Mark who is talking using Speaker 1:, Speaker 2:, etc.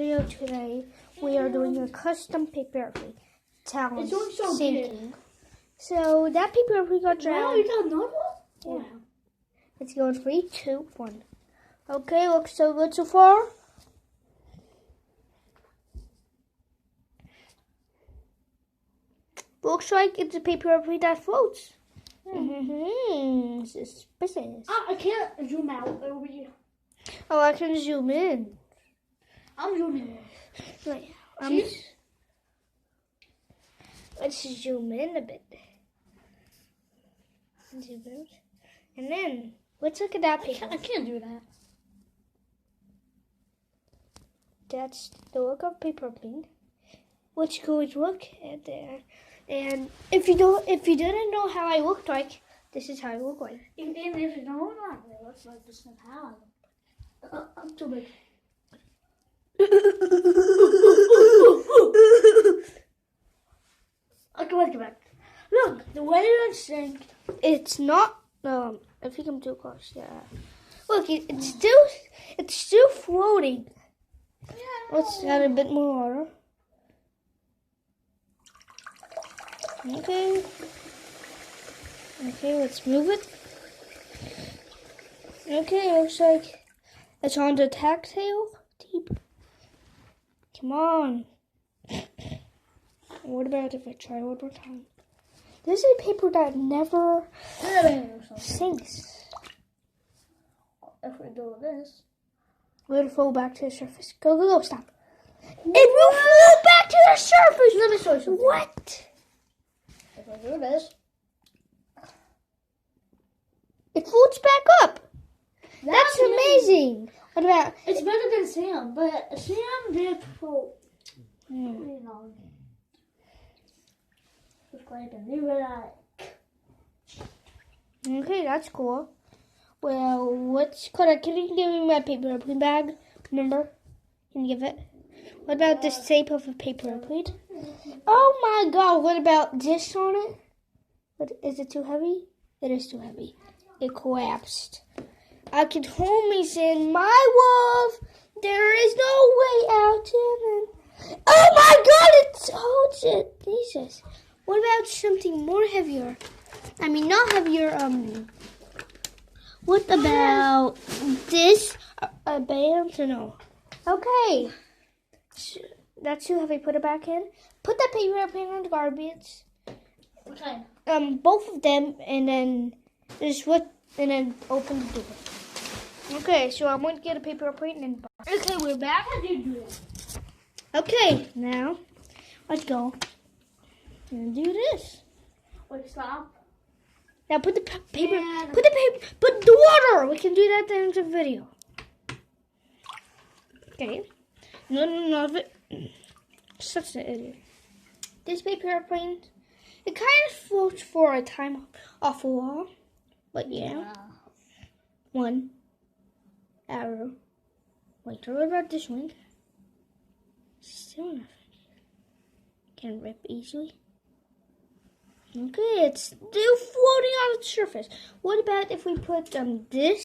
Speaker 1: video today. We are doing a custom paper airplane. Challenge sinking. So that paper airplane got drowned.
Speaker 2: Wow, you got another one?
Speaker 1: Yeah. Let's go in 3, 2, 1. Okay, looks so good so far. Looks like it's a paper airplane that floats. Suspicious.
Speaker 2: I can't zoom out over you.
Speaker 1: Oh, I can zoom in.
Speaker 2: I'm zooming in.
Speaker 1: Wait,
Speaker 2: See?
Speaker 1: let's zoom in a bit. Zoom out. And then, let's look at that paper.
Speaker 2: I can't do that.
Speaker 1: That's the look of paper airplane. Let's go and look at there. And if you didn't know how I looked like, this is how I look like.
Speaker 2: And if you don't like it, looks like this is how I look. I'm too big. Okay, let's get back. Look, the way it sank.
Speaker 1: It's not. If you come too close, yeah. Look, it's still floating.
Speaker 2: Yeah,
Speaker 1: Let's add a bit more water. Okay. Okay, let's move it. Okay, looks like it's on the tactile tape. Come on. What about if I try one more time? This is a paper that never sinks.
Speaker 2: If we do this.
Speaker 1: Let it fall back to the surface. Go, go, go, stop. It will fall back to the surface!
Speaker 2: Let me show you something.
Speaker 1: What?
Speaker 2: If I do this.
Speaker 1: It floats back up. That's amazing. What about?
Speaker 2: It's better than Sam, but Sam did float. You know. Just go ahead and leave it at.
Speaker 1: Okay, that's cool. Well, can you give me my paper airplane bag? Remember? Can you give it? What about the shape of a paper airplane? Oh my god, what about this on it? What, is it too heavy? It is too heavy. It collapsed. I can homies in my wolf. There is no way out. Oh my god, it holds it. Jesus. What about something more heavier? I mean, not heavier, what about this? A band? No. Okay. That's too heavy. Put it back in. Put that paper airplane in the garbage.
Speaker 2: What kind?
Speaker 1: Both of them, and then open the door. Okay, so I'm going to get a paper airplane and. Okay, we're back.
Speaker 2: How do you do it?
Speaker 1: Okay, now let's go and do this.
Speaker 2: Wait, stop.
Speaker 1: Now put the paper. Put the water. We can do that at the end of the video. Okay. No. Such an idiot. This paper airplane, it kind of floats for a time off a wall, but yeah. One arrow. Wait, what about this one? Still nothing. Can rip easily. Okay, it's still floating on the surface. What about if we put this